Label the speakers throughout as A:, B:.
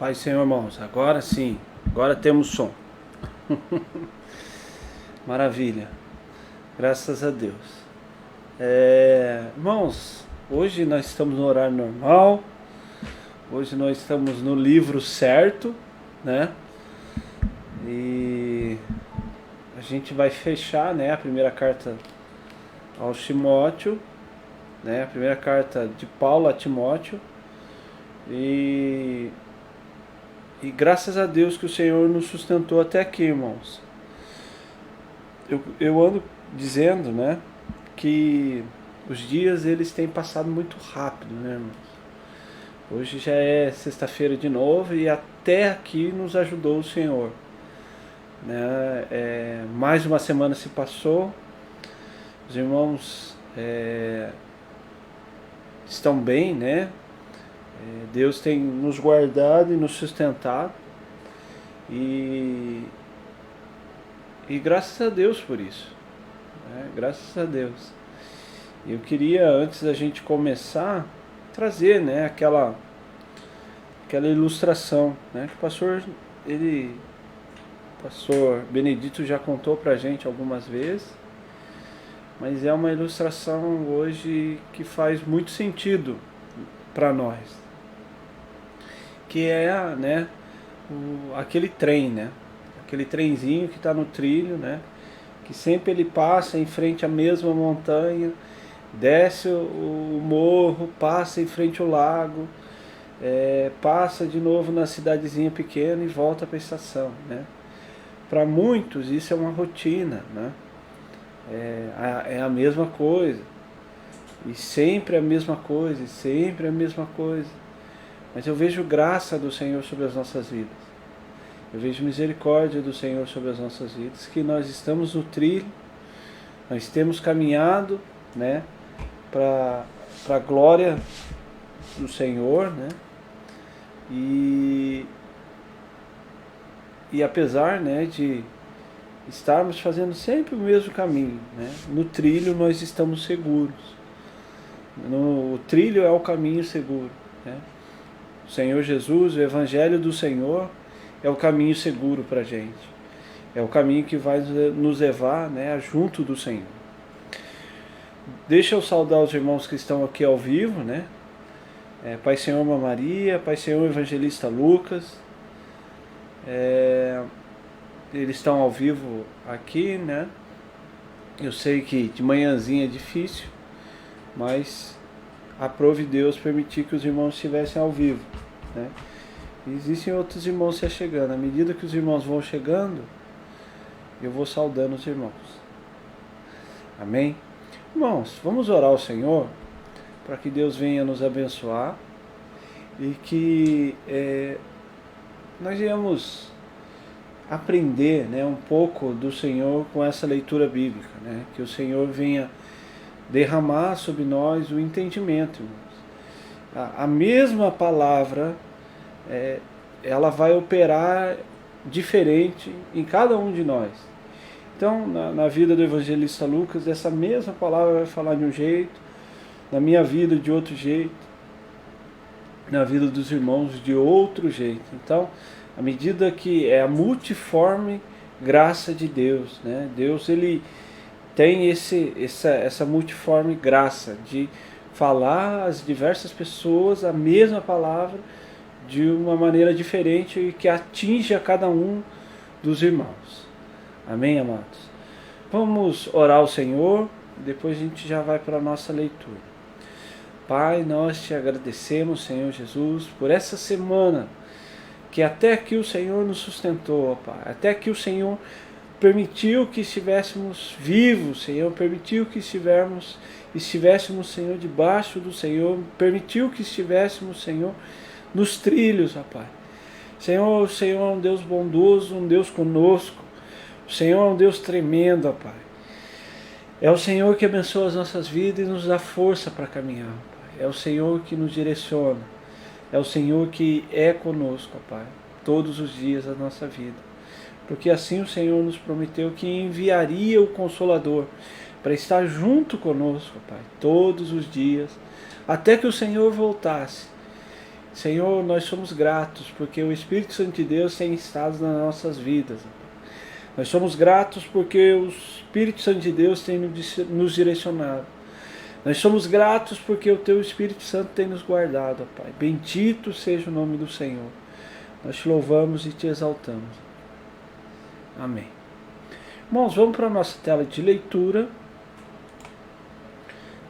A: Pai, Senhor, irmãos, agora sim, agora temos som. Maravilha, graças a Deus. Irmãos, hoje nós estamos no horário normal, hoje nós estamos no livro certo, né? E a gente vai fechar, né, a primeira carta ao Timóteo, né, a primeira carta de Paulo a Timóteo. E graças a Deus que o Senhor nos sustentou até aqui, irmãos. Eu ando dizendo, né, que os dias eles têm passado muito rápido, né, irmãos? Hoje já é sexta-feira de novo e até aqui nos ajudou o Senhor, né? Mais uma semana se passou, os irmãos estão bem, né? Deus tem nos guardado e nos sustentado e graças a Deus por isso, né? Graças a Deus. Eu queria, antes da gente começar, trazer, né, aquela ilustração, né, que o pastor Benedito já contou pra gente algumas vezes, mas é uma ilustração hoje que faz muito sentido para nós, que é, né, aquele trem, né, aquele trenzinho que está no trilho, né, que sempre ele passa em frente à mesma montanha, desce o morro, passa em frente ao lago, passa de novo na cidadezinha pequena e volta para a estação, né. Para muitos isso é uma rotina, né, é a mesma coisa, e sempre a mesma coisa, e sempre a mesma coisa. Mas eu vejo graça do Senhor sobre as nossas vidas. Eu vejo misericórdia do Senhor sobre as nossas vidas, que nós estamos no trilho, nós temos caminhado, né, para a glória do Senhor, né, e apesar, né, de estarmos fazendo sempre o mesmo caminho, né, no trilho nós estamos seguros. O trilho é o caminho seguro, né? O Senhor Jesus, o Evangelho do Senhor é o caminho seguro para a gente. É o caminho que vai nos levar, né, junto do Senhor. Deixa eu saudar os irmãos que estão aqui ao vivo, né? Pai Senhor Maria, Pai Senhor Evangelista Lucas. Eles estão ao vivo aqui, né? Eu sei que de manhãzinha é difícil, mas aprove Deus permitir que os irmãos estivessem ao vivo, né? E existem outros irmãos se chegando. À medida que os irmãos vão chegando, eu vou saudando os irmãos. Amém? Irmãos, vamos orar ao Senhor para que Deus venha nos abençoar e que nós venhamos aprender, né, um pouco do Senhor com essa leitura bíblica, né? Que o Senhor venha derramar sobre nós o entendimento, irmãos. A mesma palavra, ela vai operar diferente em cada um de nós. Então, na vida do evangelista Lucas, essa mesma palavra vai falar de um jeito, na minha vida de outro jeito, na vida dos irmãos de outro jeito. Então, à medida que é a multiforme graça de Deus, né? Deus, ele tem essa multiforme graça de falar às diversas pessoas a mesma palavra de uma maneira diferente e que atinge a cada um dos irmãos. Amém, amados? Vamos orar ao Senhor, depois a gente já vai para a nossa leitura. Pai, nós te agradecemos, Senhor Jesus, por essa semana que até aqui o Senhor nos sustentou, Pai. Até que o Senhor permitiu que estivéssemos vivos, Senhor, permitiu que estivéssemos, Senhor, debaixo do Senhor, permitiu que estivéssemos, Senhor, nos trilhos, ó Pai. Senhor, o Senhor é um Deus bondoso, um Deus conosco, o Senhor é um Deus tremendo, ó Pai. É o Senhor que abençoa as nossas vidas e nos dá força para caminhar, Pai. É o Senhor que nos direciona, é o Senhor que é conosco, ó Pai, todos os dias da nossa vida. Porque assim o Senhor nos prometeu que enviaria o Consolador para estar junto conosco, Pai, todos os dias, até que o Senhor voltasse. Senhor, nós somos gratos porque o Espírito Santo de Deus tem estado nas nossas vidas. Nós somos gratos porque o Espírito Santo de Deus tem nos direcionado. Nós somos gratos porque o Teu Espírito Santo tem nos guardado, ó Pai. Bendito seja o nome do Senhor. Nós te louvamos e te exaltamos. Amém. Irmãos, vamos para a nossa tela de leitura.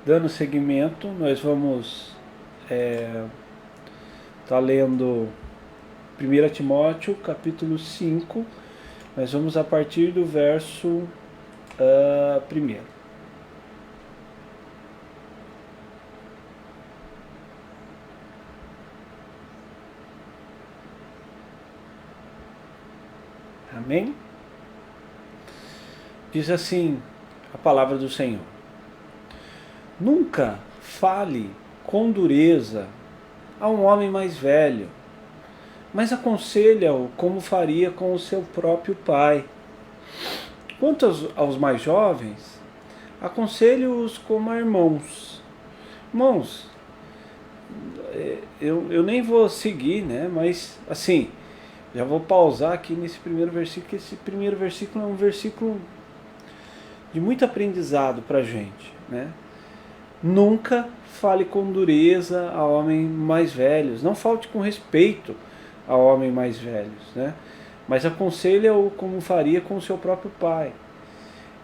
A: Dando seguimento, nós vamos estar lendo 1 Timóteo, capítulo 5. Nós vamos a partir do verso 1. Amém? Diz assim a palavra do Senhor: nunca fale com dureza a um homem mais velho, mas aconselha-o como faria com o seu próprio pai. Quanto aos mais jovens, aconselhe-os como a irmãos. Irmãos, eu nem vou seguir, né? Mas assim, já vou pausar aqui nesse primeiro versículo, que esse primeiro versículo é um versículo de muito aprendizado para a gente, né? Nunca fale com dureza a homens mais velhos, não falte com respeito a homens mais velhos, né? Mas aconselha-o como faria com o seu próprio pai.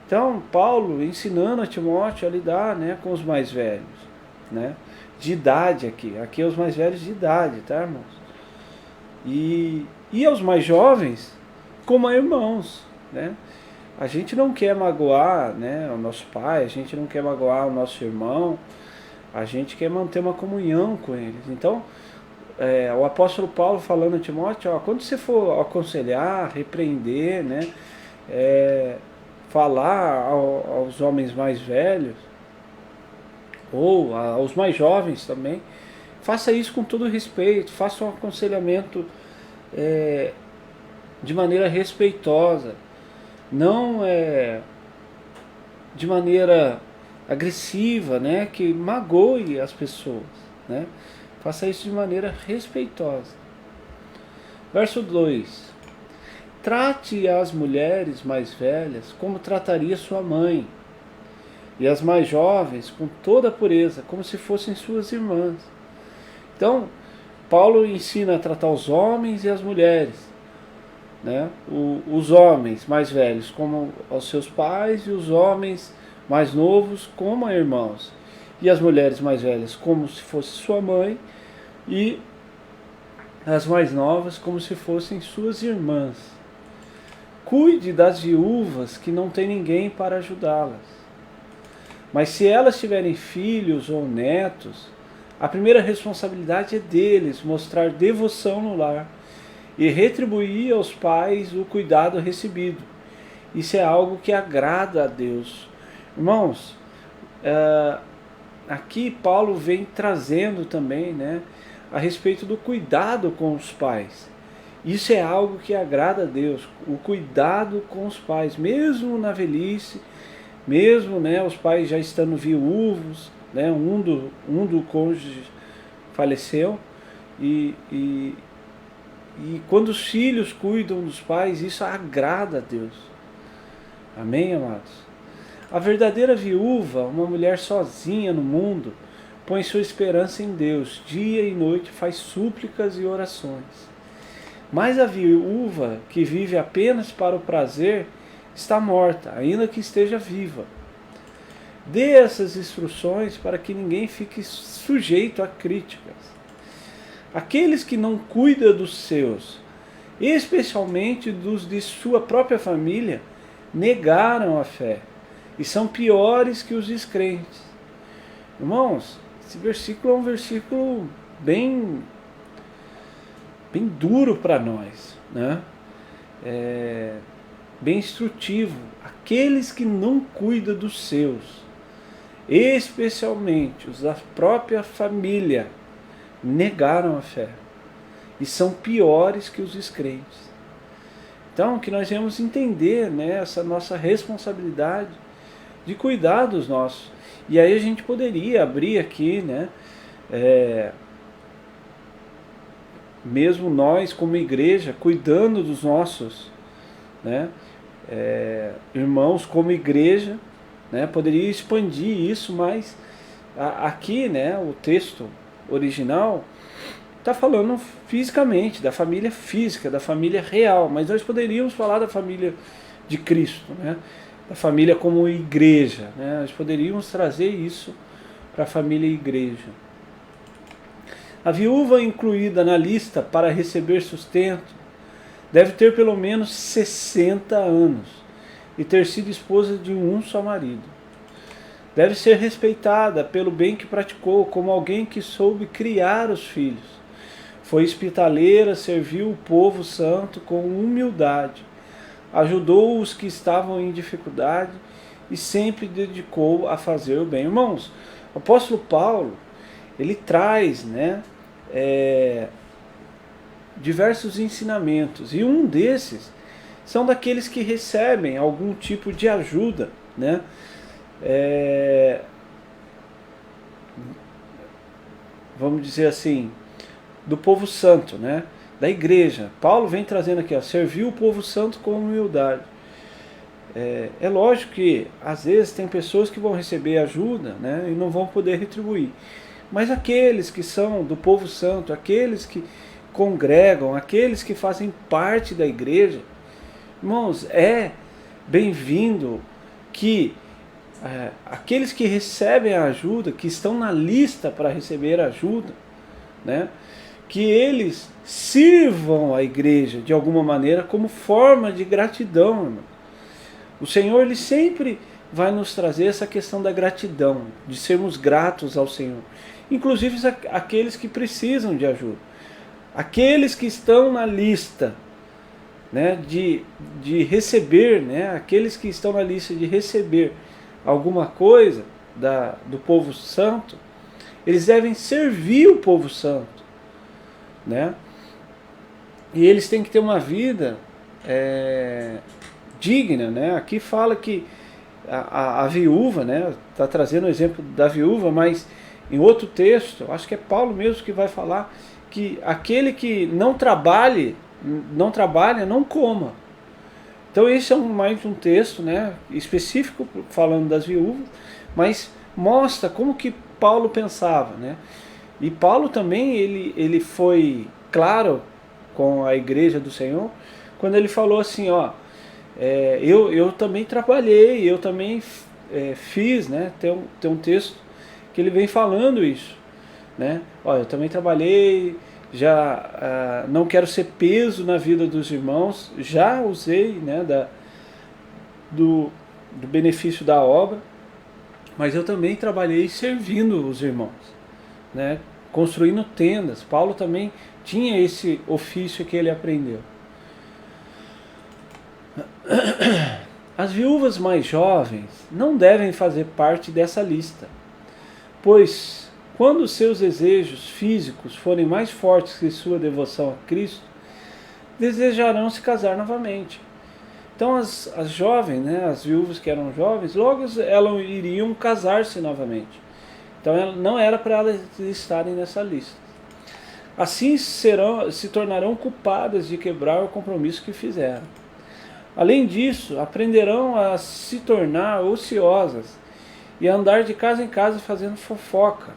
A: Então, Paulo ensinando a Timóteo a lidar, né, com os mais velhos, né? De idade aqui é os mais velhos de idade, tá, irmãos? E aos mais jovens, como a irmãos, né? A gente não quer magoar, né, o nosso pai, a gente não quer magoar o nosso irmão, a gente quer manter uma comunhão com eles. Então, o apóstolo Paulo falando a Timóteo, ó, quando você for aconselhar, repreender, né, falar aos homens mais velhos, ou aos mais jovens também, faça isso com todo respeito, faça um aconselhamento de maneira respeitosa, não de maneira agressiva, né, que magoe as pessoas, né? Faça isso de maneira respeitosa. Verso 2: trate as mulheres mais velhas como trataria sua mãe, e as mais jovens com toda a pureza, como se fossem suas irmãs. Então, Paulo ensina a tratar os homens e as mulheres, né? Os homens mais velhos como aos seus pais, e os homens mais novos como a irmãos, e as mulheres mais velhas como se fosse sua mãe, e as mais novas como se fossem suas irmãs. Cuide das viúvas que não têm ninguém para ajudá-las. Mas se elas tiverem filhos ou netos, a primeira responsabilidade é deles mostrar devoção no lar e retribuir aos pais o cuidado recebido. Isso é algo que agrada a Deus. Irmãos, aqui Paulo vem trazendo também, né, a respeito do cuidado com os pais. Isso é algo que agrada a Deus, o cuidado com os pais, mesmo na velhice, mesmo, né, os pais já estando viúvos, né, um do cônjuge faleceu, e quando os filhos cuidam dos pais, isso agrada a Deus. Amém, amados? A verdadeira viúva, uma mulher sozinha no mundo, põe sua esperança em Deus, dia e noite faz súplicas e orações. Mas a viúva que vive apenas para o prazer está morta, ainda que esteja viva. Dê essas instruções para que ninguém fique sujeito a críticas. Aqueles que não cuidam dos seus, especialmente dos de sua própria família, negaram a fé e são piores que os descrentes. Irmãos, esse versículo é um versículo bem duro para nós, né? Bem instrutivo. Aqueles que não cuidam dos seus, especialmente os da própria família, negaram a fé e são piores que os descrentes. Então, que nós devemos entender, né, essa nossa responsabilidade de cuidar dos nossos. E aí a gente poderia abrir aqui, né, mesmo nós como igreja, cuidando dos nossos, né, irmãos como igreja, né, poderia expandir isso, mas aqui, né, o texto original está falando fisicamente, da família física, da família real, mas nós poderíamos falar da família de Cristo, né, da família como igreja, né, nós poderíamos trazer isso para a família igreja. A viúva incluída na lista para receber sustento deve ter pelo menos 60 anos e ter sido esposa de um só marido. Deve ser respeitada pelo bem que praticou, como alguém que soube criar os filhos. Foi hospitaleira, serviu o povo santo com humildade, ajudou os que estavam em dificuldade e sempre dedicou a fazer o bem. Irmãos, o apóstolo Paulo, ele traz, né, diversos ensinamentos, e um desses são daqueles que recebem algum tipo de ajuda, né? Vamos dizer assim, do povo santo, né? Da igreja. Paulo vem trazendo aqui, ó, serviu o povo santo com humildade. É lógico que às vezes tem pessoas que vão receber ajuda, né, e não vão poder retribuir. Mas aqueles que são do povo santo, aqueles que congregam, aqueles que fazem parte da igreja, irmãos, é bem-vindo que aqueles que recebem a ajuda, que estão na lista para receber ajuda, né, que eles sirvam a igreja de alguma maneira como forma de gratidão, irmão. O Senhor, ele sempre vai nos trazer essa questão da gratidão, de sermos gratos ao Senhor. Inclusive aqueles que precisam de ajuda. Aqueles que estão na lista, né, de receber, né, aqueles que estão na lista de receber alguma coisa do povo santo, eles devem servir o povo santo, né? E eles têm que ter uma vida digna, né? Aqui fala que a viúva, né, está trazendo o exemplo da viúva, mas em outro texto, acho que é Paulo mesmo que vai falar que aquele que não trabalha, não coma. Então esse é mais um texto, né, específico falando das viúvas, mas mostra como que Paulo pensava, né? E Paulo também ele foi claro com a igreja do Senhor quando ele falou assim, ó, eu também trabalhei, eu também fiz, né? Tem um texto que ele vem falando isso, né? Olha, eu também trabalhei, já não quero ser peso na vida dos irmãos, já usei, né, do benefício da obra, mas eu também trabalhei servindo os irmãos, né, construindo tendas. Paulo também tinha esse ofício que ele aprendeu. As viúvas mais jovens não devem fazer parte dessa lista, pois quando seus desejos físicos forem mais fortes que sua devoção a Cristo, desejarão se casar novamente. Então as jovens, né, as viúvas que eram jovens, logo elas iriam casar-se novamente. Então não era para elas estarem nessa lista. Assim se tornarão culpadas de quebrar o compromisso que fizeram. Além disso, aprenderão a se tornar ociosas e a andar de casa em casa fazendo fofoca,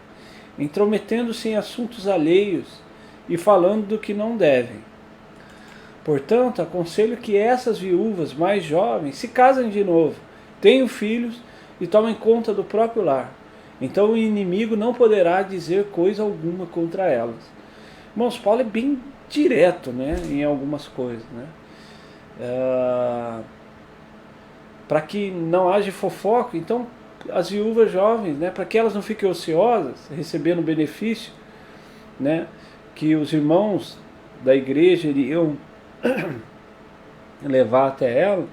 A: intrometendo-se em assuntos alheios e falando do que não devem. Portanto, aconselho que essas viúvas mais jovens se casem de novo, tenham filhos e tomem conta do próprio lar. Então o inimigo não poderá dizer coisa alguma contra elas. Irmãos, Paulo é bem direto, né, em algumas coisas, né? Para que não haja fofoca, então as viúvas jovens, né, para que elas não fiquem ociosas, recebendo benefício, né, que os irmãos da igreja iriam levar até ela,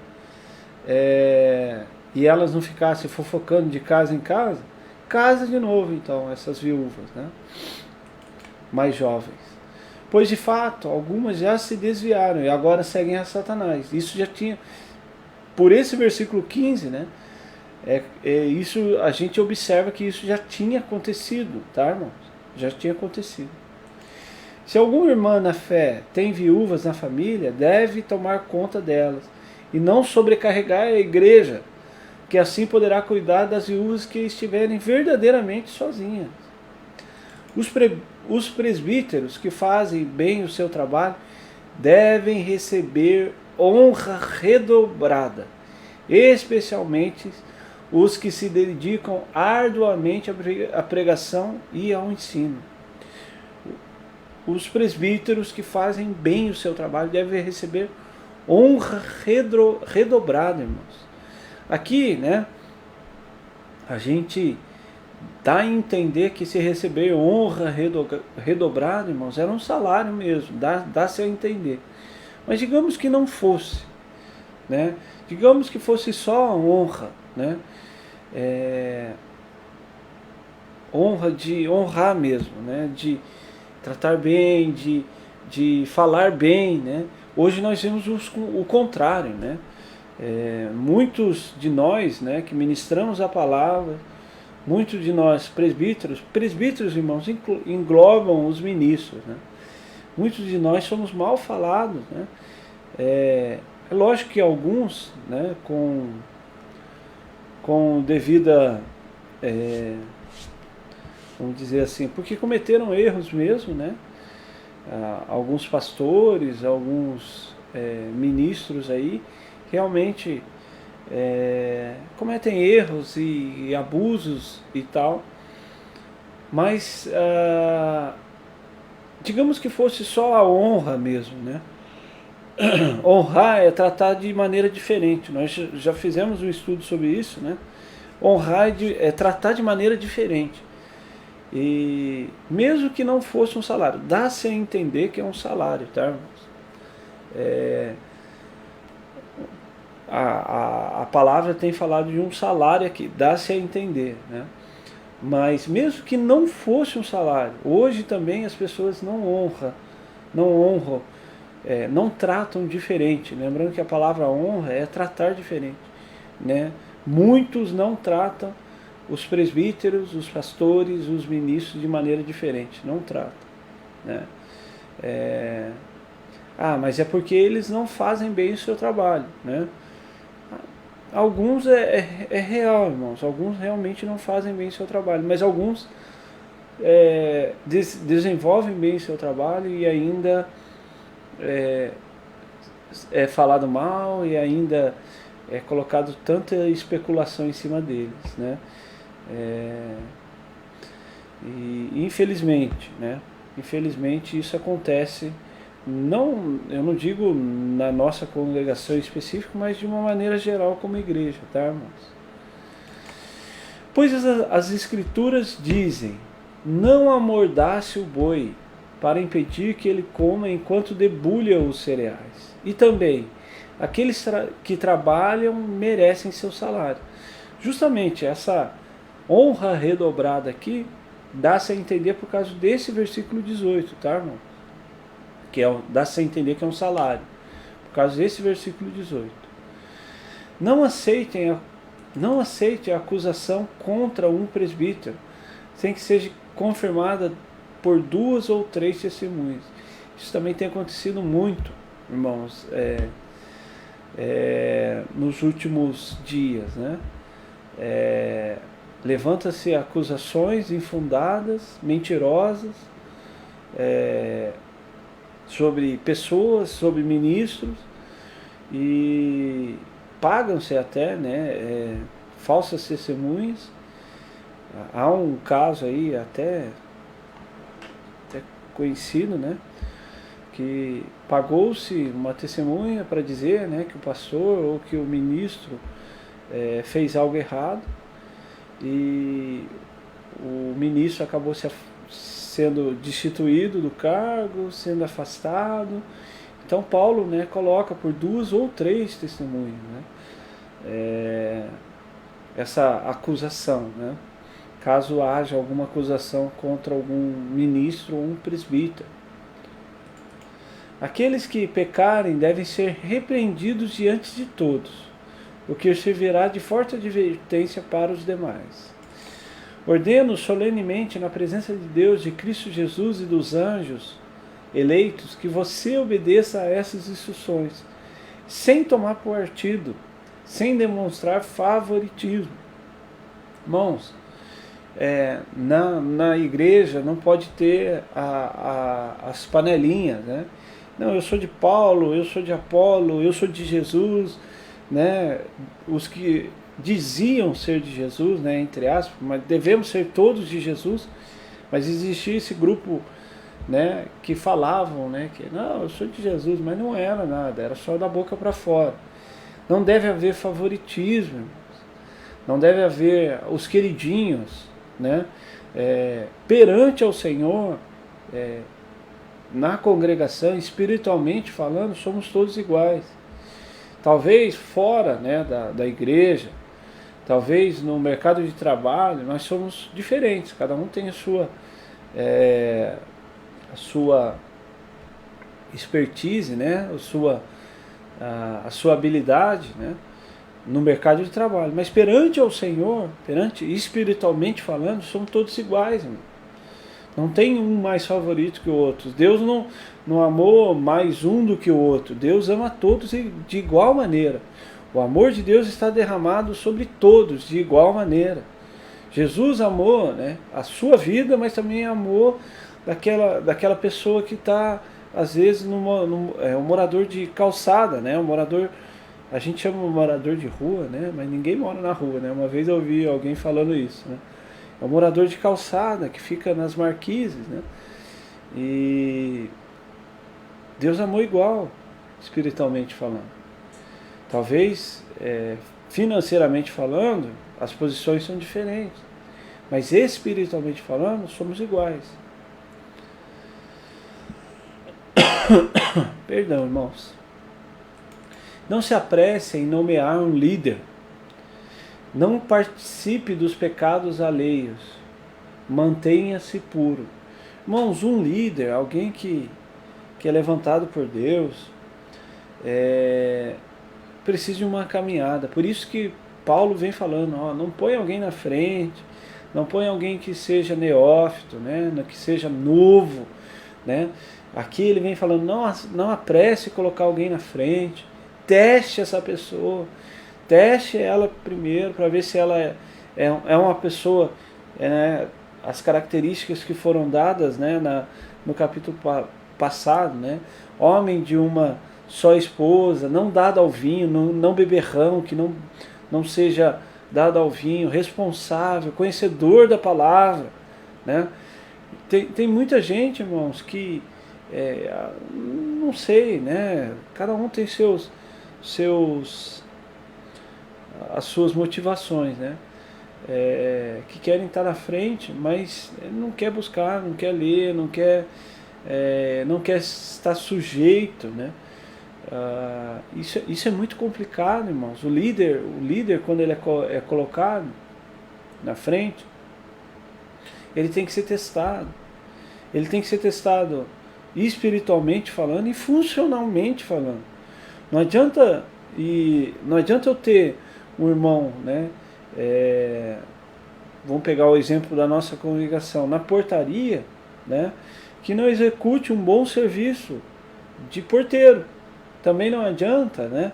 A: e elas não ficassem fofocando de casa em casa, casa de novo então essas viúvas, né, mais jovens. Pois de fato, algumas já se desviaram e agora seguem a Satanás. Isso já tinha, por esse versículo 15, né? Isso a gente observa que isso já tinha acontecido, tá, irmãos? Já tinha acontecido. Se alguma irmã na fé tem viúvas na família, deve tomar conta delas e não sobrecarregar a igreja, que assim poderá cuidar das viúvas que estiverem verdadeiramente sozinhas. Os presbíteros que fazem bem o seu trabalho devem receber honra redobrada, especialmente os que se dedicam arduamente à pregação e ao ensino. Os presbíteros que fazem bem o seu trabalho devem receber honra redobrada, irmãos. Aqui, né, a gente dá a entender que se receber honra redobrada, irmãos, era um salário mesmo, dá-se a entender. Mas digamos que não fosse, né? Digamos que fosse só a honra, né? Honra de honrar mesmo, né? De tratar bem, de falar bem, né? Hoje nós vemos o contrário, né? Muitos de nós, né, que ministramos a palavra, muitos de nós presbíteros, irmãos, englobam os ministros, né? Muitos de nós somos mal falados, né? É lógico que alguns, né, com devida, vamos dizer assim, porque cometeram erros mesmo, né? Alguns pastores, alguns ministros aí, realmente cometem erros e abusos e tal, mas digamos que fosse só a honra mesmo, né? Honrar é tratar de maneira diferente. Nós já fizemos um estudo sobre isso, né? Honrar é tratar de maneira diferente. E mesmo que não fosse um salário, dá-se a entender que é um salário, tá, irmãos? A palavra tem falado de um salário aqui, dá-se a entender, né? Mas mesmo que não fosse um salário, hoje também as pessoas não honram, não tratam diferente. Lembrando que a palavra honra é tratar diferente, né? Muitos não tratam os presbíteros, os pastores, os ministros de maneira diferente, não tratam, né? Mas é porque eles não fazem bem o seu trabalho, né? Alguns é real, irmãos, alguns realmente não fazem bem o seu trabalho, mas alguns desenvolvem bem o seu trabalho e ainda é falado mal e ainda é colocado tanta especulação em cima deles, né? E infelizmente, né? Infelizmente isso acontece, eu não digo na nossa congregação específica, mas de uma maneira geral como igreja, tá, irmãos? Pois as escrituras dizem: não amordace o boi para impedir que ele coma enquanto debulha os cereais. E também, aqueles que trabalham merecem seu salário. Justamente essa honra redobrada aqui dá-se a entender por causa desse versículo 18, tá, irmão? Dá-se a entender que é um salário, por causa desse versículo 18. Não aceite a acusação contra um presbítero, sem que seja confirmada por 2 ou 3 testemunhas. Isso também tem acontecido muito, irmãos, nos últimos dias, né? Levanta-se acusações infundadas, mentirosas, sobre pessoas, sobre ministros, e pagam-se até, né, falsas testemunhas. Há um caso aí até conhecido, né, que pagou-se uma testemunha para dizer, né, que o pastor ou que o ministro fez algo errado, e o ministro acabou sendo destituído do cargo, sendo afastado. Então Paulo, né, coloca por 2 ou 3 testemunhas, né, essa acusação, né, caso haja alguma acusação contra algum ministro ou um presbítero. Aqueles que pecarem devem ser repreendidos diante de todos, o que servirá de forte advertência para os demais. Ordeno solenemente na presença de Deus, de Cristo Jesus e dos anjos, eleitos, que você obedeça a essas instruções, sem tomar partido, sem demonstrar favoritismo. Irmãos, na igreja não pode ter as panelinhas, né? Não, eu sou de Paulo, eu sou de Apolo, eu sou de Jesus, né? Os que diziam ser de Jesus, né, entre aspas, mas devemos ser todos de Jesus, mas existia esse grupo, né, que falavam, né, que não, eu sou de Jesus, mas não era nada, era só da boca para fora. Não deve haver favoritismo, não deve haver os queridinhos, né, perante ao Senhor, na congregação, espiritualmente falando, somos todos iguais. Talvez fora, né, da igreja, talvez no mercado de trabalho, nós somos diferentes, cada um tem a sua expertise, né, a sua habilidade, né, no mercado de trabalho. Mas perante ao Senhor, espiritualmente falando, somos todos iguais, irmão. Não tem um mais favorito que o outro. Deus não amou mais um do que o outro. Deus ama todos de igual maneira. O amor de Deus está derramado sobre todos de igual maneira. Jesus amou, né, a sua vida, mas também amou daquela pessoa que está, às vezes, um morador de calçada, né, um morador, a gente chama um morador de rua, né, mas ninguém mora na rua, né? Uma vez eu ouvi alguém falando isso, né? É um morador de calçada que fica nas marquises, né? E Deus amou igual, espiritualmente falando. Talvez, financeiramente falando, as posições são diferentes, mas espiritualmente falando, somos iguais. Perdão, irmãos. Não se apresse em nomear um líder. Não participe dos pecados alheios. Mantenha-se puro. Irmãos, um líder, alguém que é levantado por Deus, precisa de uma caminhada. Por isso que Paulo vem falando, não põe alguém na frente, não põe alguém que seja neófito, né, que seja novo, né? Aqui ele vem falando, não apresse colocar alguém na frente, teste essa pessoa, teste ela primeiro para ver se ela é uma pessoa, né, as características que foram dadas, né, no capítulo passado, né, homem de uma só esposa, não dado ao vinho, não beberrão, que não seja dado ao vinho, responsável, conhecedor da palavra, né. Tem muita gente, irmãos, que não sei, né, cada um tem as suas motivações, né, que querem estar na frente, mas não quer buscar, não quer ler, não quer estar sujeito, né. Isso é muito complicado, irmãos. O líder quando ele é colocado na frente, ele tem que ser testado. Ele tem que ser testado espiritualmente falando e funcionalmente falando. Não adianta eu ter um irmão, né? Vamos pegar o exemplo da nossa congregação, na portaria, né? Que não execute um bom serviço de porteiro. Também não adianta, né?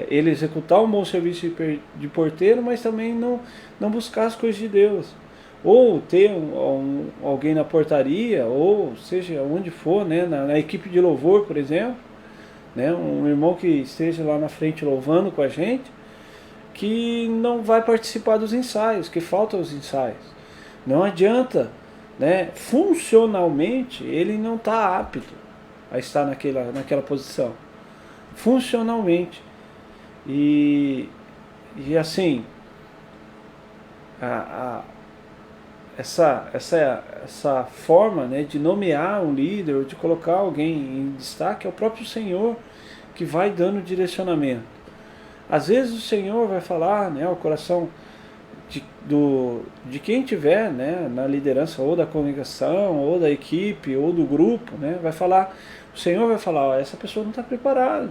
A: Ele executar um bom serviço de porteiro, mas também não buscar as coisas de Deus. Ou ter alguém na portaria, ou seja, onde for, né? Na equipe de louvor, por exemplo, né? Um irmão que esteja lá na frente louvando com a gente, que não vai participar dos ensaios, que faltam os ensaios. Não adianta, né? Funcionalmente, ele não está apto a estar naquela posição. Funcionalmente. E assim, essa forma, né, de nomear um líder, ou de colocar alguém em destaque, é o próprio Senhor que vai dando direcionamento. Às vezes o Senhor vai falar, né, ao coração de quem tiver, né, na liderança, ou da congregação, ou da equipe, ou do grupo, né, o Senhor vai falar, essa pessoa não está preparada,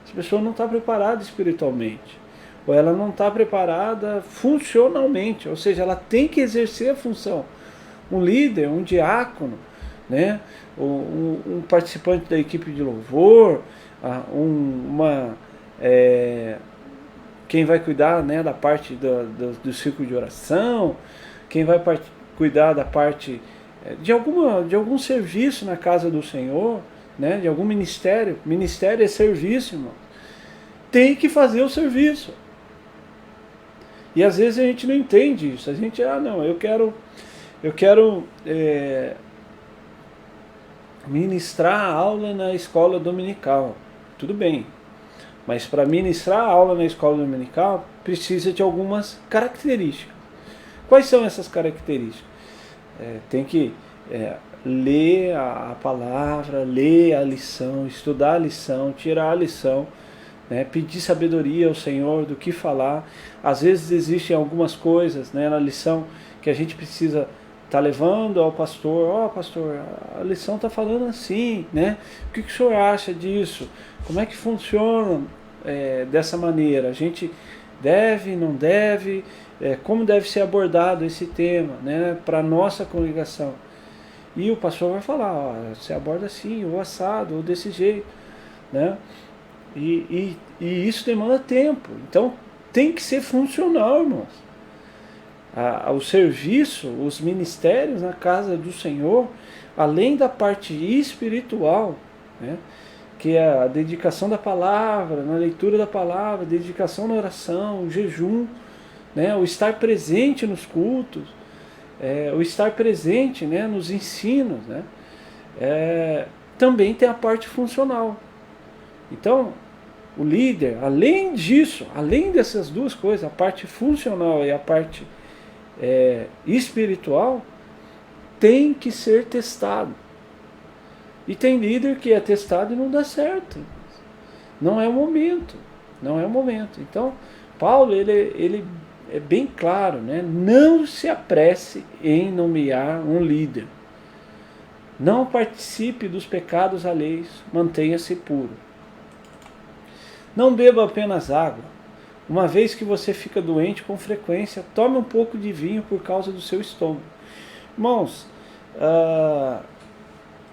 A: essa pessoa não está preparada espiritualmente, ou ela não está preparada funcionalmente, ou seja, ela tem que exercer a função. Um líder, um diácono, né? Um participante da equipe de louvor, quem vai cuidar, né, da parte do círculo de oração, quem vai cuidar da parte de algum serviço na casa do Senhor, né, de algum ministério. Ministério é serviço, irmão. Tem que fazer o serviço. E às vezes a gente não entende isso. A gente, não, eu quero ministrar a aula na escola dominical. Tudo bem. Mas para ministrar a aula na escola dominical, precisa de algumas características. Quais são essas características? Tem que ler a palavra, ler a lição, estudar a lição, tirar a lição, né, pedir sabedoria ao Senhor do que falar. Às vezes existem algumas coisas, né, na lição que a gente precisa estar levando ao pastor. Pastor, a lição está falando assim, né? O que o senhor acha disso? Como é que funciona dessa maneira? A gente deve, não deve? Como deve ser abordado esse tema, né, para a nossa congregação? E o pastor vai falar, você aborda assim, ou assado, ou desse jeito, né? E isso demanda tempo. Então tem que ser funcional, irmãos. O serviço, os ministérios na casa do Senhor, além da parte espiritual, né, que é a dedicação da palavra, na leitura da palavra, dedicação na oração, o jejum, né, o estar presente nos cultos, o estar presente, né, nos ensinos, né, também tem a parte funcional. Então, o líder, além disso, além dessas duas coisas, a parte funcional e a parte espiritual, tem que ser testado. E tem líder que é testado e não dá certo. Não é o momento. Não é o momento. Então, Paulo, ele é bem claro, né? Não se apresse em nomear um líder. Não participe dos pecados alheios, mantenha-se puro. Não beba apenas água. Uma vez que você fica doente com frequência, tome um pouco de vinho por causa do seu estômago. Irmãos,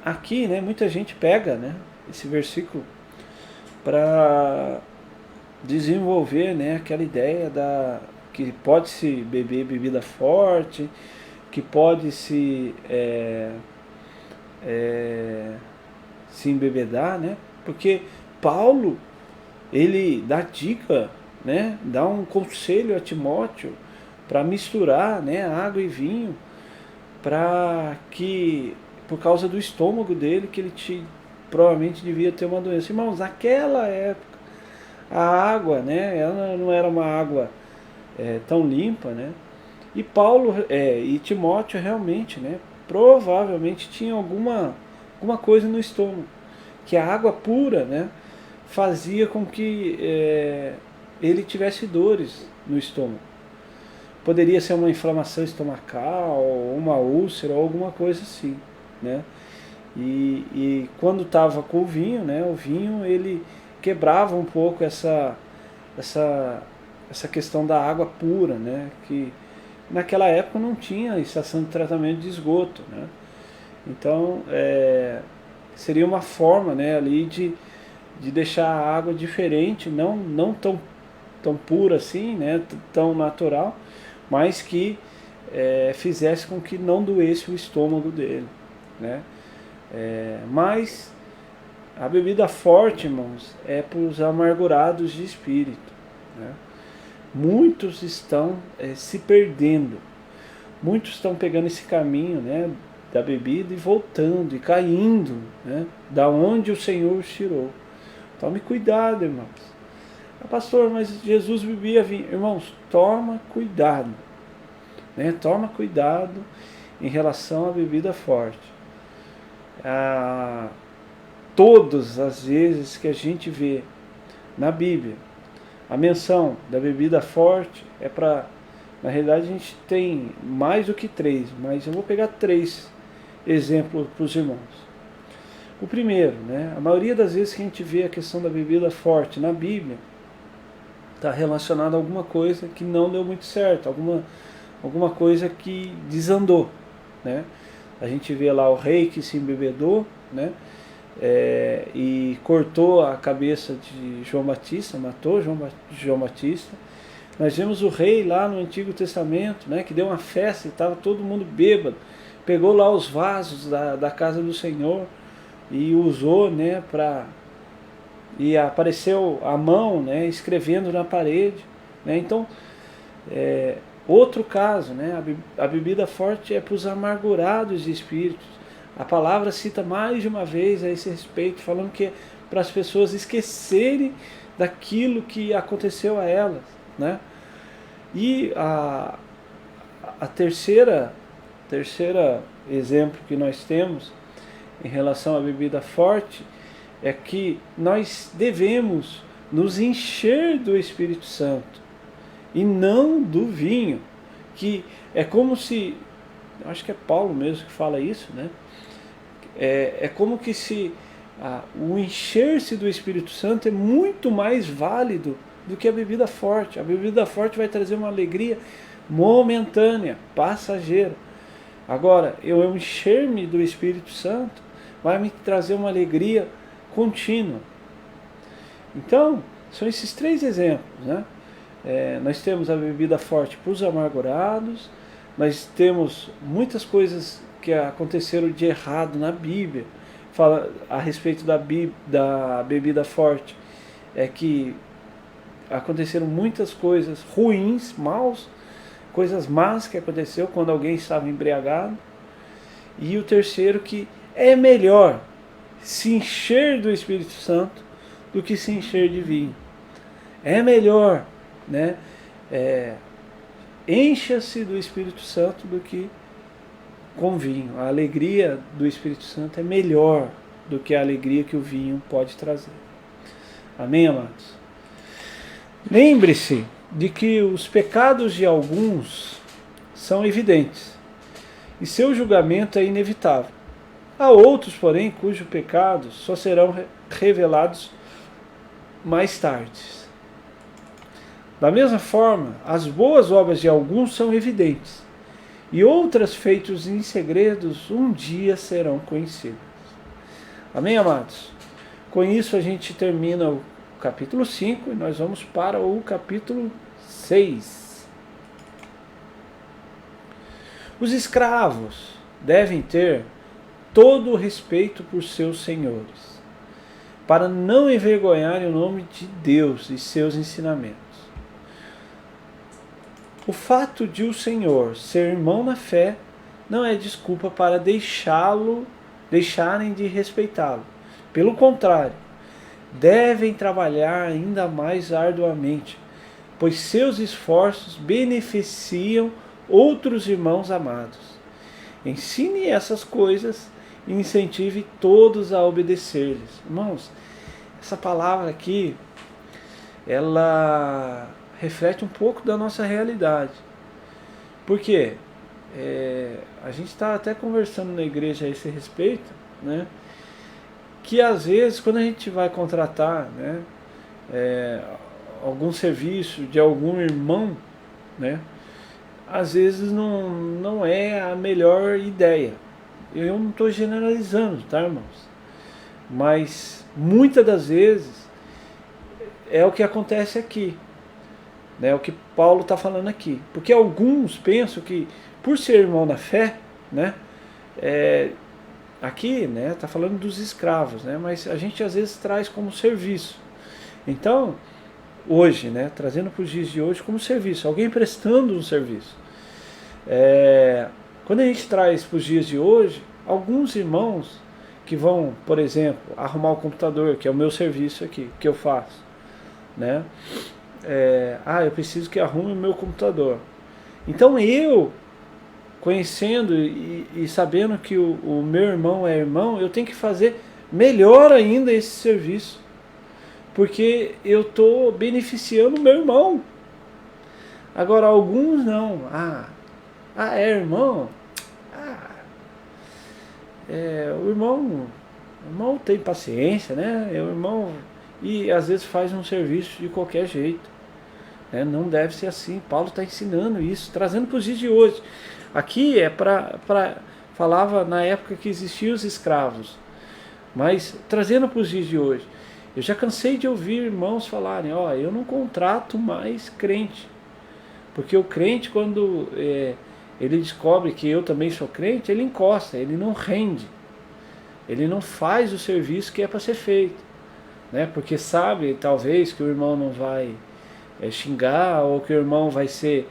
A: aqui, né, muita gente pega, né, esse versículo para desenvolver, né, aquela ideia que pode-se beber bebida forte, que pode-se se embebedar, né, porque Paulo, ele dá dica, né, dá um conselho a Timóteo para misturar, né, água e vinho, para que, por causa do estômago dele, que ele provavelmente devia ter uma doença. Irmãos, naquela época, a água, né, ela não era uma água tão limpa, né, e Paulo e Timóteo realmente, né, provavelmente tinha alguma coisa no estômago, que a água pura, né, fazia com que ele tivesse dores no estômago. Poderia ser uma inflamação estomacal, ou uma úlcera, ou alguma coisa assim, né? E quando estava com o vinho, né, o vinho ele quebrava um pouco essa questão da água pura, né, que naquela época não tinha estação de tratamento de esgoto, né? Então seria uma forma, né, ali de deixar a água diferente, não tão pura assim, né, tão natural, mas que fizesse com que não doesse o estômago dele, né? Mas a bebida forte, irmãos, é para os amargurados de espírito, né? Muitos estão se perdendo, muitos estão pegando esse caminho, né, da bebida e voltando e caindo, né, da onde o Senhor os tirou. Tome cuidado, irmãos. Pastor, mas Jesus bebia vinho. Irmãos, toma cuidado, né? Toma cuidado em relação à bebida forte. Todas as vezes que a gente vê na Bíblia a menção da bebida forte, na realidade a gente tem mais do que 3, mas eu vou pegar 3 exemplos para os irmãos. O primeiro, né, a maioria das vezes que a gente vê a questão da bebida forte na Bíblia, está relacionada a alguma coisa que não deu muito certo, alguma coisa que desandou, né? A gente vê lá o rei que se embebedou, né? E cortou a cabeça de João Batista, matou João Batista. Nós vemos o rei lá no Antigo Testamento, né, que deu uma festa e estava todo mundo bêbado, pegou lá os vasos da casa do Senhor e usou, né, e apareceu a mão, né, escrevendo na parede, né? Então, outro caso, né, a bebida forte é para os amargurados de espíritos. A palavra cita mais de uma vez a esse respeito, falando que é para as pessoas esquecerem daquilo que aconteceu a elas, né? E a terceira exemplo que nós temos em relação à bebida forte é que nós devemos nos encher do Espírito Santo e não do vinho, que é como se, acho que é Paulo mesmo que fala isso, né? É como que se o encher-se do Espírito Santo é muito mais válido do que a bebida forte. A bebida forte vai trazer uma alegria momentânea, passageira. Agora, eu encher-me do Espírito Santo vai me trazer uma alegria contínua. Então, são esses 3 exemplos, né? Nós temos a bebida forte para os amargurados, nós temos muitas coisas que aconteceram de errado na Bíblia, fala a respeito da bebida forte, que aconteceram muitas coisas ruins, coisas más que aconteceu quando alguém estava embriagado. E o terceiro, que é melhor se encher do Espírito Santo do que se encher de vinho. É melhor, né, encha-se do Espírito Santo do que com vinho. A alegria do Espírito Santo é melhor do que a alegria que o vinho pode trazer. Amém, amados? Lembre-se de que os pecados de alguns são evidentes e seu julgamento é inevitável. Há outros, porém, cujos pecados só serão revelados mais tarde. Da mesma forma, as boas obras de alguns são evidentes e outras feitas em segredos um dia serão conhecidas. Amém, amados? Com isso a gente termina o capítulo 5 e nós vamos para o capítulo 6. Os escravos devem ter todo o respeito por seus senhores, para não envergonharem o nome de Deus e seus ensinamentos. O fato de o Senhor ser irmão na fé não é desculpa para deixarem de respeitá-lo. Pelo contrário, devem trabalhar ainda mais arduamente, pois seus esforços beneficiam outros irmãos amados. Ensine essas coisas e incentive todos a obedecer-lhes. Irmãos, essa palavra aqui, ela reflete um pouco da nossa realidade. Por quê? A gente está até conversando na igreja a esse respeito, né? Que às vezes, quando a gente vai contratar, né, algum serviço de algum irmão, né, às vezes não é a melhor ideia. Eu não estou generalizando, tá, irmãos? Mas muitas das vezes é o que acontece aqui, né, o que Paulo está falando aqui. Porque alguns pensam que, por ser irmão na fé, né, aqui, né, está falando dos escravos, né, mas a gente às vezes traz como serviço. Então, hoje, né, trazendo para os dias de hoje como serviço, alguém prestando um serviço. Quando a gente traz para os dias de hoje, alguns irmãos que vão, por exemplo, arrumar o computador, que é o meu serviço aqui, que eu faço, né? Eu preciso que arrume o meu computador. Então eu, conhecendo e sabendo que o meu irmão é irmão, eu tenho que fazer melhor ainda esse serviço, porque eu estou beneficiando o meu irmão. Agora alguns não. É irmão? O irmão tem paciência, né? O irmão, e às vezes faz um serviço de qualquer jeito, né? Não deve ser assim. Paulo está ensinando isso, trazendo para os dias de hoje. Aqui é para falava na época que existiam os escravos, mas trazendo para os dias de hoje, eu já cansei de ouvir irmãos falarem, ó, eu não contrato mais crente, porque o crente, quando ele descobre que eu também sou crente, ele encosta, ele não rende, ele não faz o serviço que é para ser feito, né? Porque sabe, talvez, que o irmão não vai xingar, ou que o irmão vai ser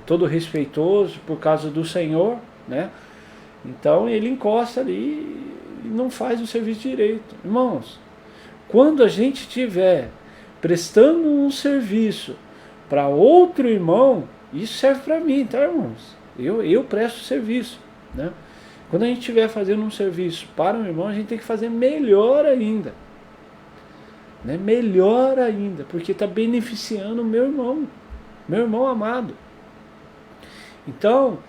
A: todo respeitoso por causa do Senhor, né? Então ele encosta ali e não faz o serviço direito. Irmãos, quando a gente estiver prestando um serviço para outro irmão, isso serve para mim, tá, irmãos? Eu presto serviço, né? Quando a gente estiver fazendo um serviço para um irmão, a gente tem que fazer melhor ainda, né? Melhor ainda, porque está beneficiando o meu irmão amado. Então,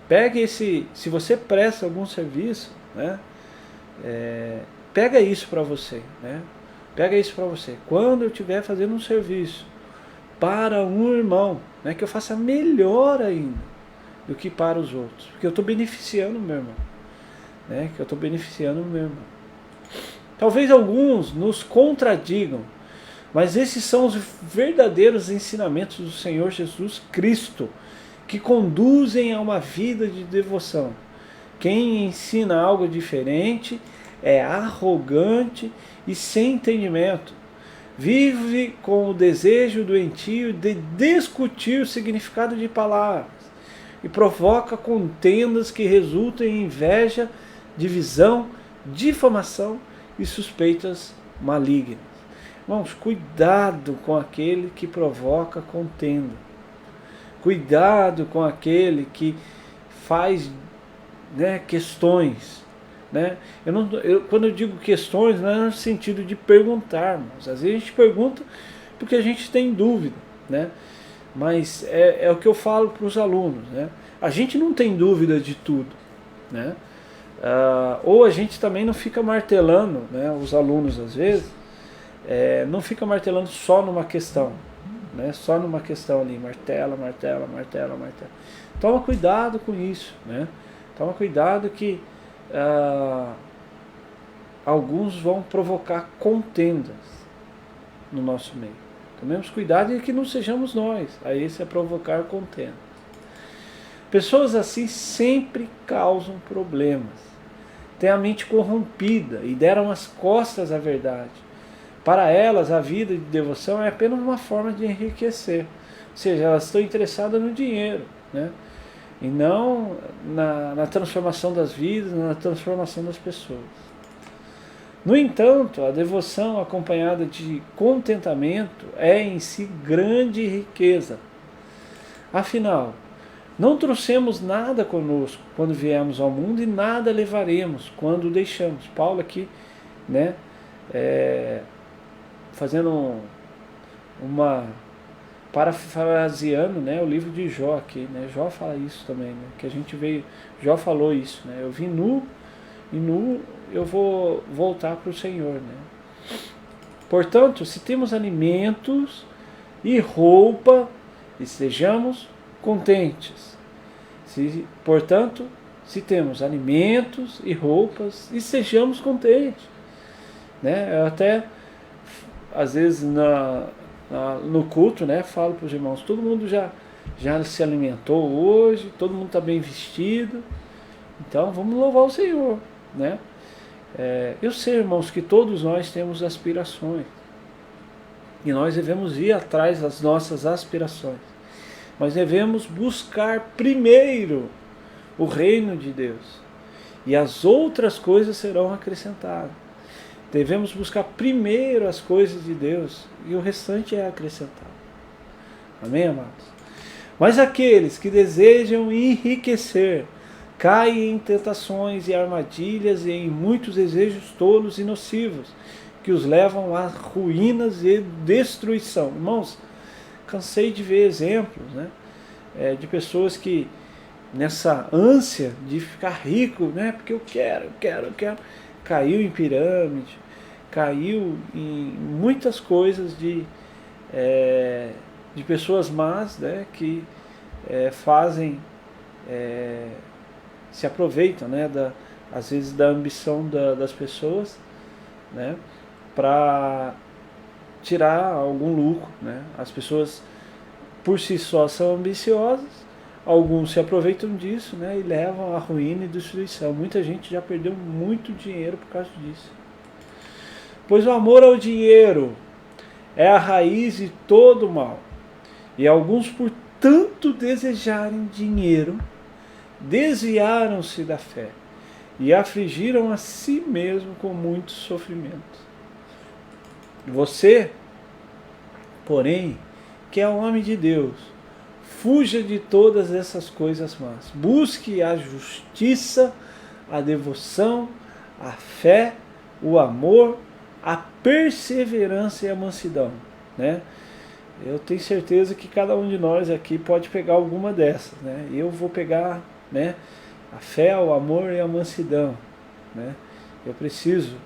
A: pegue se você presta algum serviço, né? Pega isso para você, né? Pega isso para você. Quando eu estiver fazendo um serviço para um irmão, né, que eu faça melhor ainda do que para os outros, porque eu estou beneficiando o meu irmão, né? Que eu estou beneficiando o meu irmão. Talvez alguns nos contradigam, mas esses são os verdadeiros ensinamentos do Senhor Jesus Cristo, que conduzem a uma vida de devoção. Quem ensina algo diferente é arrogante e sem entendimento. Vive com o desejo doentio de discutir o significado de palavras e provoca contendas que resultam em inveja, divisão, difamação e suspeitas malignas. Irmãos, cuidado com aquele que provoca contenda. Cuidado com aquele que faz, né, questões. Né? Quando eu digo questões, não é no sentido de perguntar, mas às vezes a gente pergunta porque a gente tem dúvida, né? Mas é o que eu falo para os alunos, né? A gente não tem dúvida de tudo, né? Ou a gente também não fica martelando, né? Os alunos às vezes não fica martelando só numa questão, né? Só numa questão ali, martela. Toma cuidado com isso, né? Toma cuidado que alguns vão provocar contendas no nosso meio. Tomemos cuidado e que não sejamos nós. Aí isso é provocar contenda. Pessoas assim sempre causam problemas. Têm a mente corrompida e deram as costas à verdade. Para elas, a vida de devoção é apenas uma forma de enriquecer. Ou seja, elas estão interessadas no dinheiro, né? E não na transformação das vidas, na transformação das pessoas. No entanto, a devoção acompanhada de contentamento é em si grande riqueza. Afinal, não trouxemos nada conosco quando viemos ao mundo e nada levaremos quando o deixamos. Paulo aqui, né, fazendo parafraseando, né, o livro de Jó aqui, né? Jó fala isso também, né? Que a gente veio, Jó falou isso, né? Eu vim nu e nu eu vou voltar para o Senhor, né? Portanto, se temos alimentos e roupa, estejamos contentes. Portanto, se temos alimentos e roupas, estejamos contentes, né? Eu até às vezes no culto, né, falo para os irmãos, todo mundo já se alimentou hoje, todo mundo está bem vestido, então vamos louvar o Senhor, né? Eu sei, irmãos, que todos nós temos aspirações e nós devemos ir atrás das nossas aspirações, mas devemos buscar primeiro o reino de Deus e as outras coisas serão acrescentadas. Devemos buscar primeiro as coisas de Deus e o restante é acrescentado. Amém, amados? Mas aqueles que desejam enriquecer caem em tentações e armadilhas e em muitos desejos tolos e nocivos que os levam a ruínas e destruição. Irmãos, cansei de ver exemplos, né, de pessoas que nessa ânsia de ficar rico, né, porque eu quero, caiu em pirâmide, caiu em muitas coisas de pessoas más, né, que fazem se aproveitam, né, às vezes da ambição das pessoas, né, para tirar algum lucro, né? As pessoas por si só são ambiciosas, alguns se aproveitam disso, né, e levam à ruína e destruição. Muita gente já perdeu muito dinheiro por causa disso. Pois o amor ao dinheiro é a raiz de todo o mal. E alguns, por tanto desejarem dinheiro, desviaram-se da fé e afligiram a si mesmo com muitos sofrimentos. Você, porém, que é um homem de Deus, fuja de todas essas coisas más. Busque a justiça, a devoção, a fé, o amor, a perseverança e a mansidão, né? Eu tenho certeza que cada um de nós aqui pode pegar alguma dessas, né? Eu vou pegar, né, a fé, o amor e a mansidão, né? Eu preciso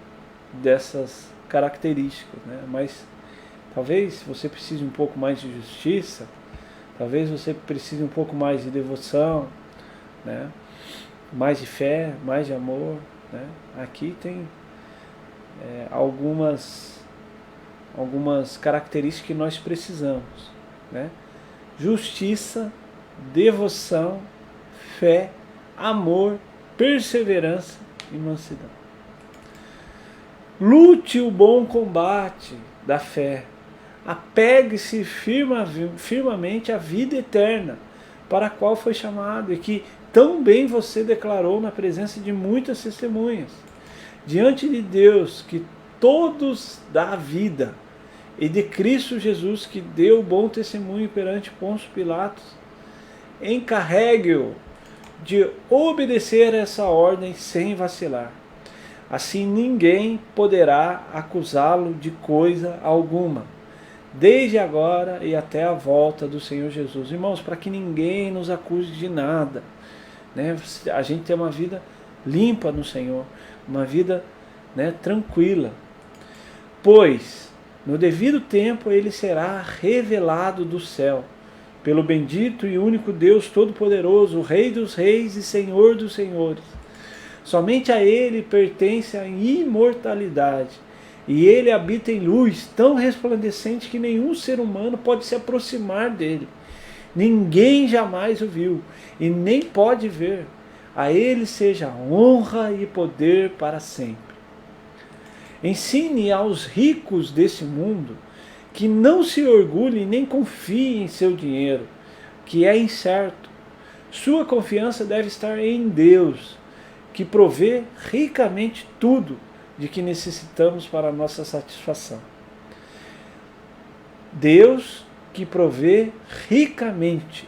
A: dessas características, né? Mas talvez você precise um pouco mais de justiça, talvez você precise um pouco mais de devoção, né? Mais de fé, mais de amor, né? Aqui tem algumas características que nós precisamos, né? Justiça, devoção, fé, amor, perseverança e mansidão. Lute o bom combate da fé. Apegue-se firmemente à vida eterna, para a qual foi chamado e que tão bem você declarou na presença de muitas testemunhas. Diante de Deus, que todos dá vida, e de Cristo Jesus, que deu bom testemunho perante Pôncio Pilatos, encarregue-o de obedecer a essa ordem sem vacilar. Assim ninguém poderá acusá-lo de coisa alguma, desde agora e até a volta do Senhor Jesus. Irmãos, para que ninguém nos acuse de nada, né? A gente tem uma vida limpa no Senhor, uma vida, né, tranquila. Pois, no devido tempo, ele será revelado do céu, pelo bendito e único Deus Todo-Poderoso, Rei dos Reis e Senhor dos Senhores. Somente a ele pertence a imortalidade, e ele habita em luz tão resplandecente que nenhum ser humano pode se aproximar dele. Ninguém jamais o viu, e nem pode ver. A ele seja honra e poder para sempre. Ensine aos ricos desse mundo que não se orgulhem nem confiem em seu dinheiro, que é incerto. Sua confiança deve estar em Deus, que provê ricamente tudo de que necessitamos para a nossa satisfação. Deus que provê ricamente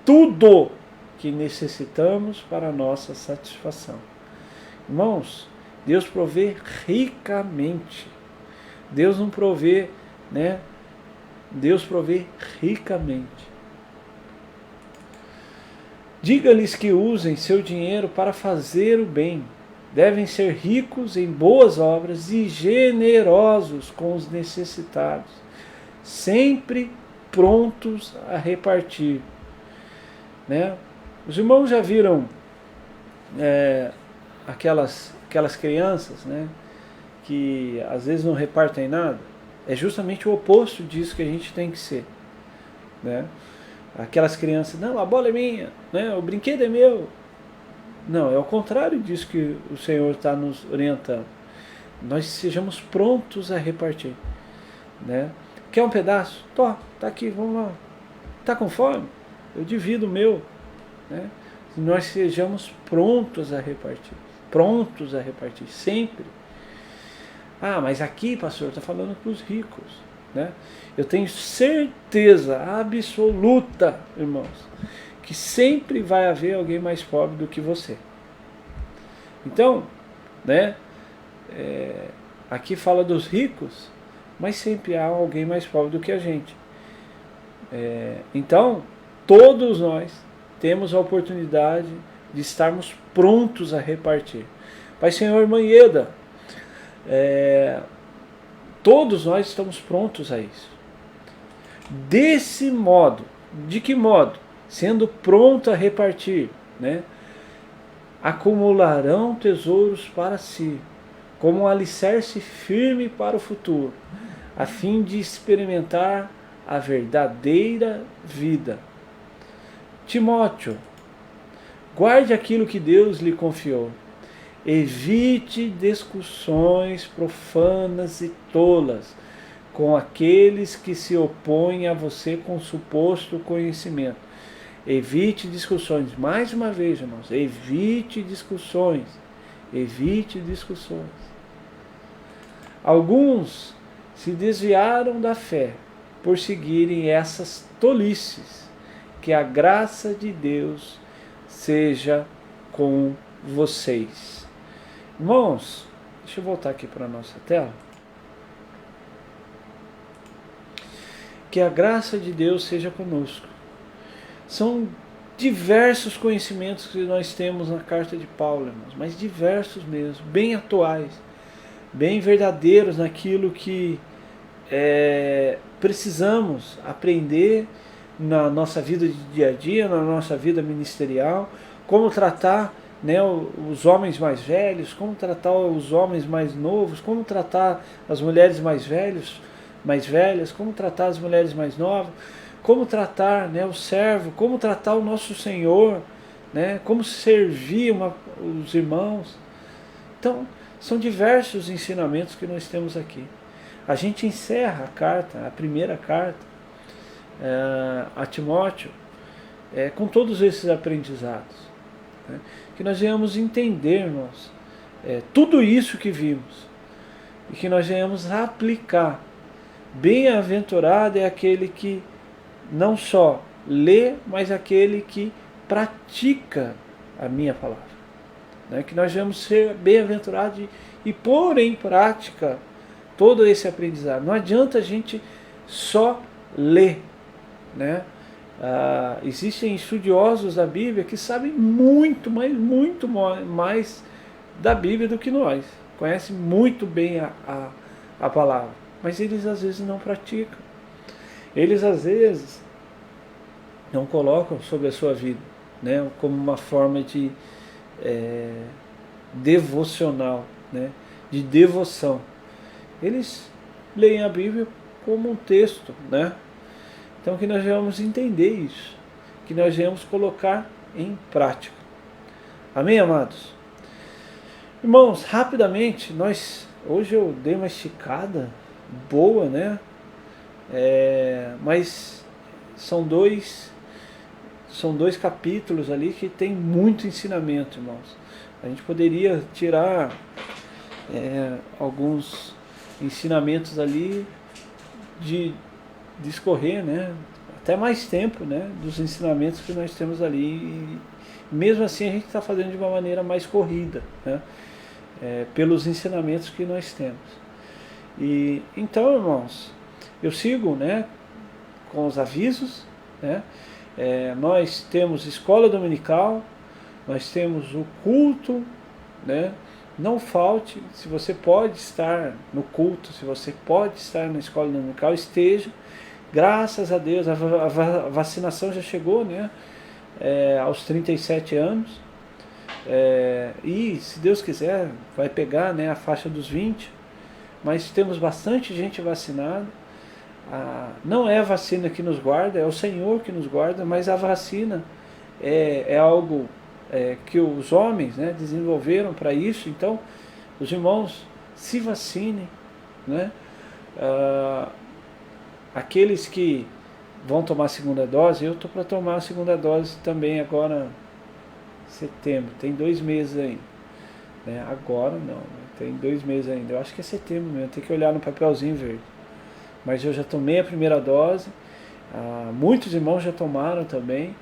A: tudo que necessitamos para a nossa satisfação. Irmãos, Deus provê ricamente. Deus não provê, né? Deus provê ricamente. Diga-lhes que usem seu dinheiro para fazer o bem. Devem ser ricos em boas obras e generosos com os necessitados, sempre prontos a repartir, né? Os irmãos já viram aquelas crianças, né, que às vezes não repartem nada? É justamente o oposto disso que a gente tem que ser, né? Aquelas crianças, não, a bola é minha, né, o brinquedo é meu. Não, é o contrário disso que o Senhor está nos orientando. Nós sejamos prontos a repartir, né? Quer um pedaço? Tó, tá aqui, vamos lá. Tá com fome? Eu divido o meu, né? Nós sejamos prontos a repartir. Prontos a repartir, sempre. Ah, mas aqui, pastor, está falando para os ricos, né? Eu tenho certeza absoluta, irmãos, que sempre vai haver alguém mais pobre do que você. Então, né, aqui fala dos ricos, mas sempre há alguém mais pobre do que a gente. Então, todos nós temos a oportunidade de estarmos prontos a repartir. Pai, Senhor, irmã Ieda, todos nós estamos prontos a isso. Desse modo, de que modo? sendo pronto a repartir, né? Acumularão tesouros para si, como um alicerce firme para o futuro, a fim de experimentar a verdadeira vida. Timóteo, guarde aquilo que Deus lhe confiou. Evite discussões profanas e tolas com aqueles que se opõem a você com suposto conhecimento. Evite discussões. Mais uma vez, irmãos, evite discussões. Evite discussões. Alguns se desviaram da fé por seguirem essas tolices. Que a graça de Deus seja com vocês. Irmãos, deixa eu voltar aqui para a nossa tela. Que a graça de Deus seja conosco. São diversos conhecimentos que nós temos na carta de Paulo, irmãos, mas diversos mesmo, bem atuais, bem verdadeiros naquilo que precisamos aprender na nossa vida de dia a dia, na nossa vida ministerial, como tratar, né, os homens mais velhos, como tratar os homens mais novos, como tratar as mulheres mais velhas, como tratar as mulheres mais novas, como tratar, né, o servo, como tratar o nosso Senhor, né, como servir os irmãos. Então, são diversos ensinamentos que nós temos aqui. A gente encerra a carta, a primeira carta, a Timóteo, com todos esses aprendizados. Né, que nós venhamos entender, irmãos, tudo isso que vimos, e que nós venhamos aplicar. Bem-aventurado é aquele que não só lê, mas aquele que pratica a minha palavra. Né? Que nós vamos ser bem-aventurados e pôr em prática todo esse aprendizado. Não adianta a gente só ler. Né? Existem estudiosos da Bíblia que sabem muito mais da Bíblia do que nós. Conhecem muito bem a palavra. Mas eles às vezes não praticam. Eles às vezes não colocam sobre a sua vida, né, como uma forma de devocional, né, de devoção. Eles leem a Bíblia como um texto, né? Então que nós vamos entender isso, que nós vamos colocar em prática. Amém, amados? Irmãos, rapidamente, hoje eu dei uma esticada boa, né? Mas são dois capítulos ali que tem muito ensinamento, irmãos. A gente poderia tirar alguns ensinamentos ali de discorrer, né? Até mais tempo, né? Dos ensinamentos que nós temos ali. E mesmo assim a gente está fazendo de uma maneira mais corrida, né? Pelos ensinamentos que nós temos. E então, irmãos, eu sigo, né, com os avisos, né? Nós temos escola dominical, nós temos o culto, né? Não falte, se você pode estar no culto, se você pode estar na escola dominical, esteja. Graças a Deus, a vacinação já chegou, né, aos 37 anos. E, se Deus quiser, vai pegar, né, a faixa dos 20. Mas temos bastante gente vacinada. Não é a vacina que nos guarda, é o Senhor que nos guarda, mas a vacina é algo que os homens, né, desenvolveram para isso. Então, os irmãos se vacinem, né? Aqueles que vão tomar a segunda dose, eu estou para tomar a segunda dose também agora em setembro, tem 2 meses ainda. Agora não, tem 2 meses ainda, eu acho que é setembro mesmo, tem que olhar no papelzinho verde. Mas eu já tomei a primeira dose, muitos irmãos já tomaram também.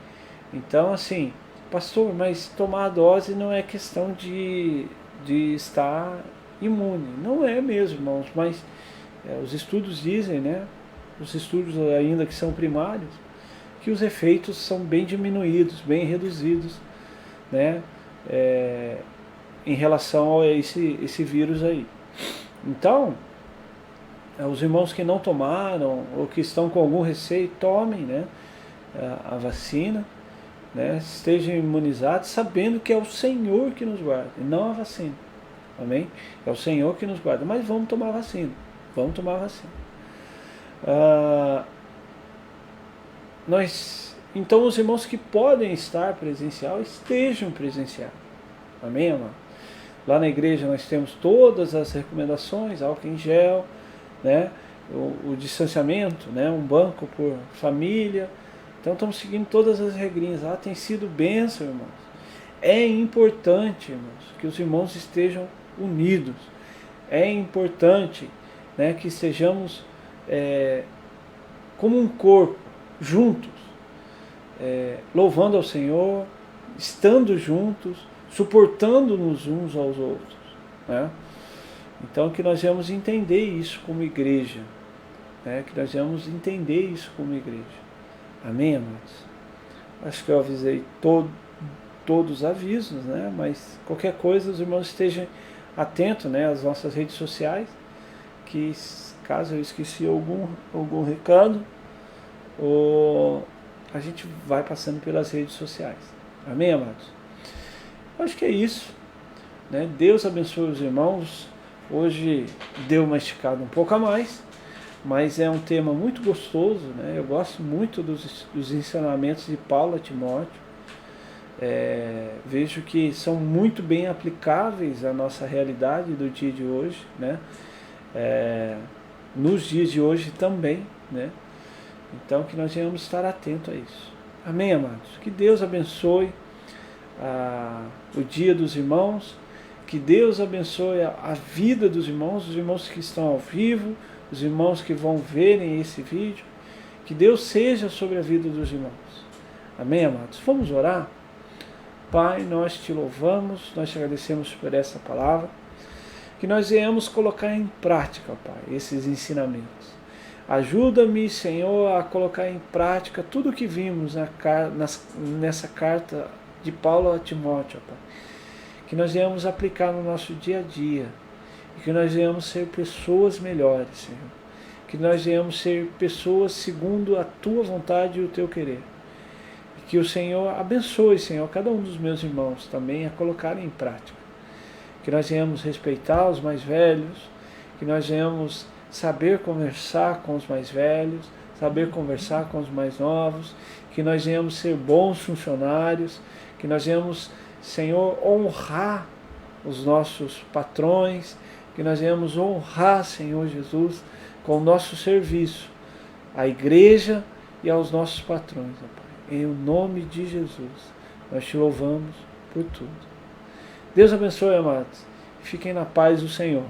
A: Então, assim, pastor, mas tomar a dose não é questão de estar imune. Não é mesmo, irmãos, mas os estudos dizem, né, os estudos ainda que são primários, que os efeitos são bem diminuídos, bem reduzidos, né, em relação a esse vírus aí. Então, os irmãos que não tomaram ou que estão com algum receio, tomem, né, a vacina, né, estejam imunizados, sabendo que é o Senhor que nos guarda, e não a vacina. Amém? É o Senhor que nos guarda, mas vamos tomar vacina. Vamos tomar vacina. Então os irmãos que podem estar presencial, estejam presencial. Amém, amado? Lá na igreja nós temos todas as recomendações, álcool em gel, né? O distanciamento, né? Um banco por família. Então estamos seguindo todas as regrinhas. Lá tem sido bênção, irmãos. É importante, irmãos, que os irmãos estejam unidos. É importante, né, que estejamos como um corpo, juntos, louvando ao Senhor, estando juntos, suportando-nos uns aos outros, né? Então que nós vamos entender isso como igreja, né? Que nós vamos entender isso como igreja. Amém, amados? Acho que eu avisei todos os avisos, né? Mas qualquer coisa os irmãos estejam atentos, né, às nossas redes sociais, que caso eu esqueci algum recado, a gente vai passando pelas redes sociais. Amém, amados? Acho que é isso, né? Deus abençoe os irmãos. Hoje deu uma esticada um pouco a mais, mas é um tema muito gostoso, né? Eu gosto muito dos ensinamentos de Paulo a Timóteo. Vejo que são muito bem aplicáveis à nossa realidade do dia de hoje, né? Nos dias de hoje também, né? Então que nós venhamos estar atentos a isso. Amém, amados? Que Deus abençoe o dia dos irmãos, que Deus abençoe a vida dos irmãos, os irmãos que estão ao vivo, os irmãos que vão verem esse vídeo, que Deus seja sobre a vida dos irmãos. Amém, amados? Vamos orar? Pai, nós te louvamos, nós te agradecemos por essa palavra, que nós venhamos colocar em prática, Pai, esses ensinamentos. Ajuda-me, Senhor, a colocar em prática tudo o que vimos nessa carta de Paulo a Timóteo, Pai. Que nós venhamos aplicar no nosso dia a dia, e que nós venhamos ser pessoas melhores, Senhor. Que nós venhamos ser pessoas segundo a Tua vontade e o Teu querer. Que o Senhor abençoe, Senhor, cada um dos meus irmãos também a colocarem em prática. Que nós venhamos respeitar os mais velhos, que nós venhamos saber conversar com os mais velhos, saber conversar com os mais novos, que nós venhamos ser bons funcionários, que nós venhamos, Senhor, honrar os nossos patrões, que nós venhamos honrar, Senhor Jesus, com o nosso serviço à igreja e aos nossos patrões, ó Pai. Em nome de Jesus, nós te louvamos por tudo. Deus abençoe, amados. Fiquem na paz do Senhor.